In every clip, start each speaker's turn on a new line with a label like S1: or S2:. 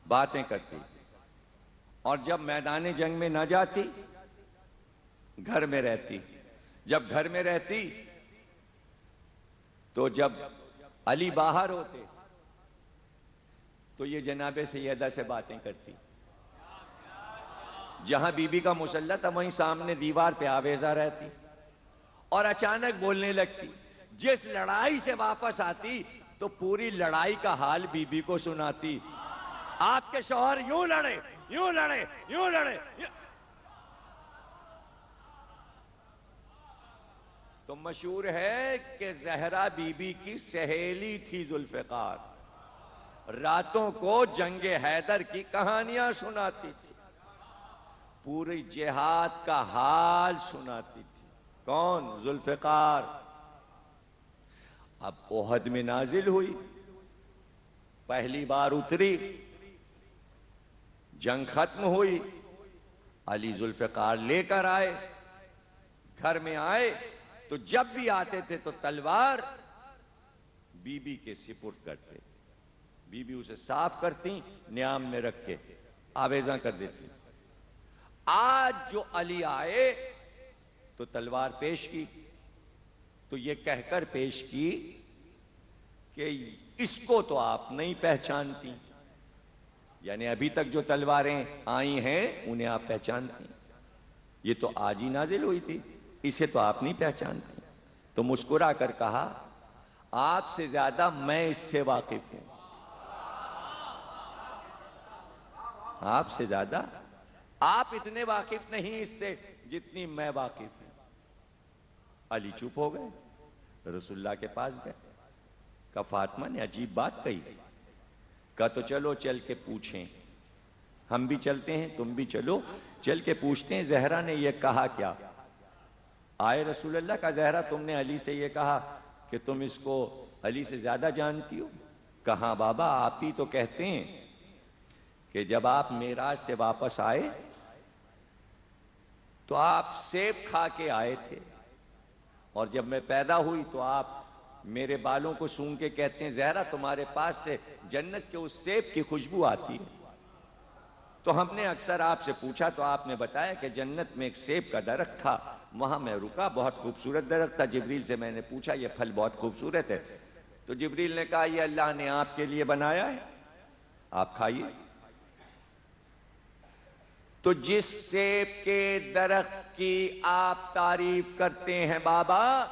S1: باتیں کرتی، اور جب میدان جنگ میں نہ جاتی گھر میں رہتی. جب گھر میں رہتی تو جب علی باہر ہوتے تو یہ جناب سیدہ سے باتیں کرتی. جہاں بی بی کا مصلی تھا وہیں سامنے دیوار پہ آویزہ رہتی اور اچانک بولنے لگتی. جس لڑائی سے واپس آتی تو پوری لڑائی کا حال بی بی کو سناتی. آپ کے شوہر یوں لڑے، یوں لڑے، یوں لڑے. تو مشہور ہے کہ زہرا بی بی کی سہیلی تھی ذوالفقار، راتوں کو جنگ حیدر کی کہانیاں سناتی تھی، پوری جہاد کا حال سناتی تھی. کون؟ ذوالفقار. اب احد میں نازل ہوئی، پہلی بار اتری، جنگ ختم ہوئی، علی ذوالفقار لے کر آئے. گھر میں آئے تو جب بھی آتے تھے تو تلوار بی بی کے سپرد کرتے. بی بی اسے صاف کرتی، نیام میں رکھ کے آویزاں کر دیتی. آج جو علی آئے تو تلوار پیش کی تو یہ کہہ کر پیش کی کہ اس کو تو آپ نہیں پہچانتی، یعنی ابھی تک جو تلواریں آئی ہیں انہیں آپ پہچانتی، یہ تو آج ہی نازل ہوئی تھی، اسے تو آپ نہیں پہچانتی. تو مسکرا کر کہا آپ سے زیادہ میں اس سے واقف ہوں، آپ سے زیادہ آپ اتنے واقف نہیں اس سے جتنی میں واقف ہوں. علی چپ ہو گئے، رسول اللہ کے پاس گئے. کہا فاطمہ نے عجیب بات کہی. کہا تو چلو چل کے پوچھیں، ہم بھی چلتے ہیں تم بھی چلو، چل کے پوچھتے ہیں زہرا نے یہ کہا کیا. آئے رسول اللہ کا زہرا تم نے علی سے یہ کہا کہ تم اس کو علی سے زیادہ جانتی ہو. کہاں بابا آپ ہی تو کہتے ہیں کہ جب آپ معراج سے واپس آئے تو آپ سیب کھا کے آئے تھے، اور جب میں پیدا ہوئی تو آپ میرے بالوں کو سونگھ کے کہتے ہیں زہرا تمہارے پاس سے جنت کے اس سیب کی خوشبو آتی ہے. تو ہم نے اکثر آپ سے پوچھا تو آپ نے بتایا کہ جنت میں ایک سیب کا درخت تھا، وہاں میں رکا، بہت خوبصورت درخت تھا. جبریل سے میں نے پوچھا یہ پھل بہت خوبصورت ہے، تو جبریل نے کہا یہ اللہ نے آپ کے لیے بنایا ہے، آپ کھائیے. تو جس سیب کے درخت کی آپ تعریف کرتے ہیں بابا،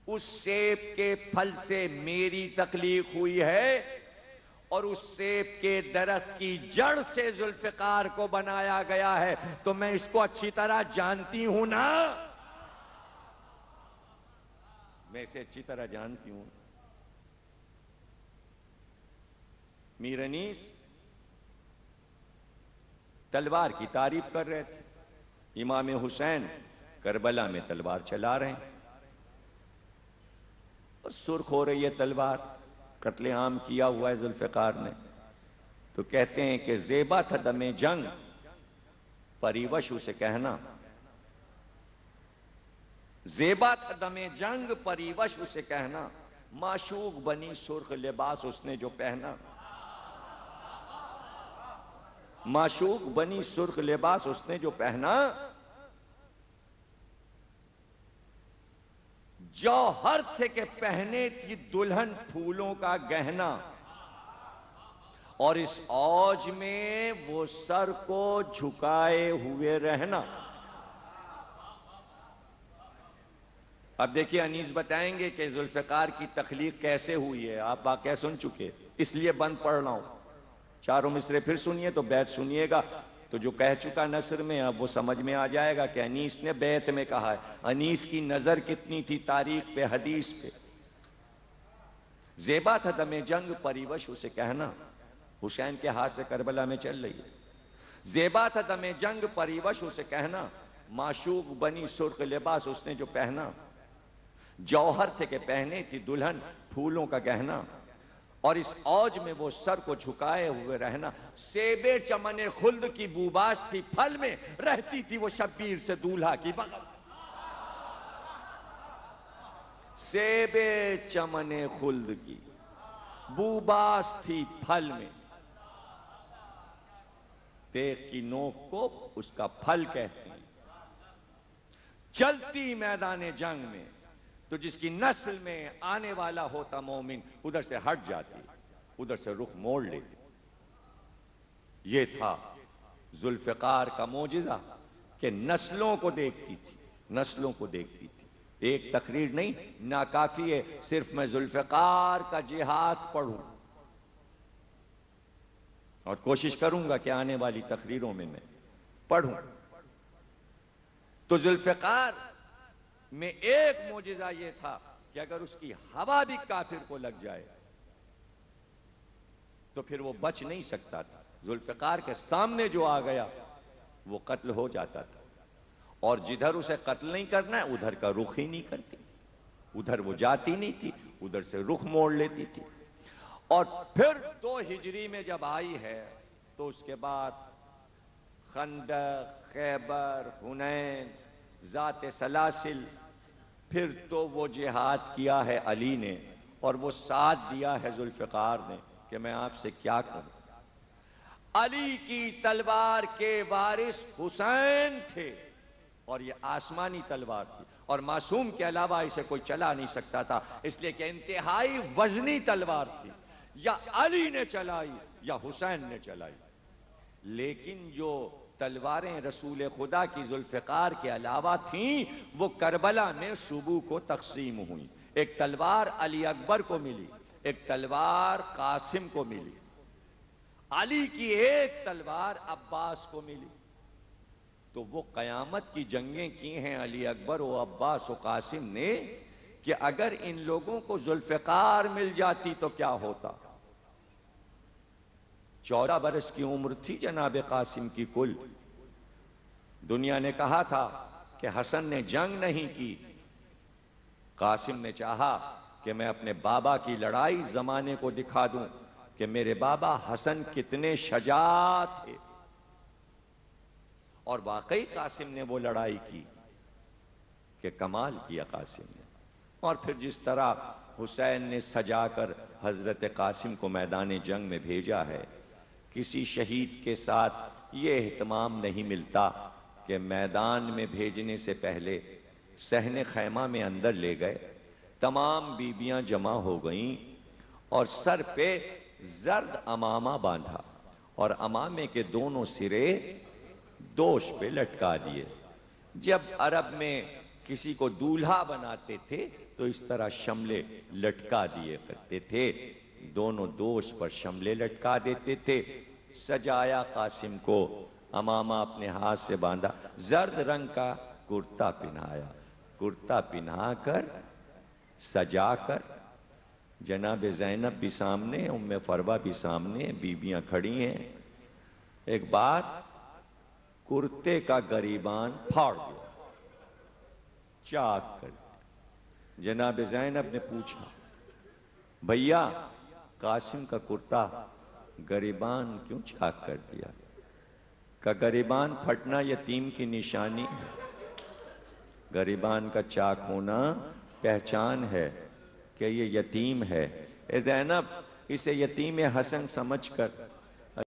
S1: اس سیب کے پھل سے میری تخلیق ہوئی ہے، اور اس سیب کے درخت کی جڑ سے ذوالفقار کو بنایا گیا ہے، تو میں اس کو اچھی طرح جانتی ہوں نا، میں اسے اچھی طرح جانتی ہوں. میر انیس تلوار کی تعریف کر رہے تھے، امام حسین کربلا میں تلوار چلا رہے ہیں، سرخ ہو رہی ہے تلوار، قتل عام کیا ہوا ہے ذوالفقار نے. تو کہتے ہیں کہ زیبا تھا دم جنگ پریوش اسے کہنا، زیبا تھا دم جنگ پریوش اسے کہنا، معشوق بنی سرخ لباس اس نے جو پہنا، معشوق بنی سرخ لباس اس نے جو پہنا، جوہر تھے کہ پہنے تھی دلہن پھولوں کا گہنا، اور اس اوج میں وہ سر کو جھکائے ہوئے رہنا. اب دیکھیے انیس بتائیں گے کہ ذوالفقار کی تخلیق کیسے ہوئی ہے، آپ واقعہ سن چکے، اس لیے بند پڑھ رہا ہوں. چاروں مصرے پھر سنیے تو بیت سنیے گا تو جو کہہ چکا نثر میں اب وہ سمجھ میں آ جائے گا کہ انیس نے بیت میں کہا ہے. انیس کی نظر کتنی تھی تاریخ پہ، حدیث پہ. زیبا تھا دم جنگ پریوش اسے کہنا، حسین کے ہاتھ سے کربلا میں چل رہی ہے. زیبا تھا دم جنگ پریوش اسے کہنا، معشوق بنی سرخ لباس اس نے جو پہنا، جوہر تھے کہ پہنے تھی دلہن پھولوں کا گہنا، اور اس اوج میں وہ سر کو جھکائے ہوئے رہنا. سیب چمن خلد کی بوباس تھی پھل میں، رہتی تھی وہ شبیر سے دولہا کی بغل. سیب چمن خلد کی بوباس تھی پھل میں، تیغ کی نوک کو اس کا پھل کہتے ہیں. چلتی میدان جنگ میں تو جس کی نسل میں آنے والا ہوتا مومن ادھر سے ہٹ جاتی, ادھر سے رخ موڑ لیتی. یہ تھا ذوالفقار کا معجزہ کہ نسلوں کو دیکھتی تھی, نسلوں کو دیکھتی تھی. ایک تقریر نہیں, ناکافی ہے صرف میں ذوالفقار کا جہاد پڑھوں, اور کوشش کروں گا کہ آنے والی تقریروں میں پڑھوں. تو ذوالفقار میں ایک معجزہ یہ تھا کہ اگر اس کی ہوا بھی کافر کو لگ جائے تو پھر وہ بچ نہیں سکتا تھا. ذوالفقار کے سامنے جو آ گیا وہ قتل ہو جاتا تھا, اور جدھر اسے قتل نہیں کرنا ہے ادھر کا رخ ہی نہیں کرتی, ادھر وہ جاتی نہیں تھی, ادھر سے رخ موڑ لیتی تھی. اور پھر 2 ہجری میں جب آئی ہے تو اس کے بعد خندق, خیبر, حنین, ذات سلاسل, پھر تو وہ جہاد کیا ہے علی نے, اور وہ ساتھ دیا ہے ذوالفقار نے کہ میں آپ سے کیا کروں. علی کی تلوار کے وارث حسین تھے, اور یہ آسمانی تلوار تھی, اور معصوم کے علاوہ اسے کوئی چلا نہیں سکتا تھا, اس لیے کہ انتہائی وزنی تلوار تھی. یا علی نے چلائی یا حسین نے چلائی. لیکن جو تلواریں رسول خدا کی ذوالفقار کے علاوہ تھیں وہ کربلا میں صبح کو تقسیم ہوئیں. ایک تلوار علی اکبر کو ملی, ایک تلوار قاسم کو ملی, علی کی ایک تلوار عباس کو ملی. تو وہ قیامت کی جنگیں کی ہیں علی اکبر و عباس و قاسم نے کہ اگر ان لوگوں کو ذوالفقار مل جاتی تو کیا ہوتا. 14 برس کی عمر تھی جناب قاسم کی کل. دنیا نے کہا تھا کہ حسن نے جنگ نہیں کی, قاسم نے چاہا کہ میں اپنے بابا کی لڑائی زمانے کو دکھا دوں کہ میرے بابا حسن کتنے شجاع تھے. اور واقعی قاسم نے وہ لڑائی کی کہ کمال کیا قاسم نے. اور پھر جس طرح حسین نے سجا کر حضرت قاسم کو میدان جنگ میں بھیجا ہے, کسی شہید کے ساتھ یہ اہتمام نہیں ملتا کہ میدان میں بھیجنے سے پہلے صحن خیمہ میں اندر لے گئے, تمام بیبیاں جمع ہو گئیں اور سر پہ زرد امامہ باندھا, اور امامے کے دونوں سرے دوش پہ لٹکا دیے. جب عرب میں کسی کو دولہا بناتے تھے تو اس طرح شملے لٹکا دیے کرتے تھے, دونوں دوش پر شملے لٹکا دیتے تھے. سجایا قاسم کو, امامہ اپنے ہاتھ سے باندھا, زرد رنگ کا کرتا پہنایا, کرتا پہنا کر سجا کر, جناب زینب بھی سامنے, ام فروہ بھی سامنے, بیبیاں کھڑی ہیں. ایک بار کرتے کا گریبان پھاڑ دیا, چاک کر دیا. جناب زینب نے پوچھا, بھیا قاسم کا کرتا گریبان کیوں چاک کر دیا؟ کہ گریبان پھٹنا یتیم کی نشانی ہے, گریبان کا چاک ہونا پہچان ہے کہ یہ یتیم ہے. اے زینب اسے یتیم حسن سمجھ کر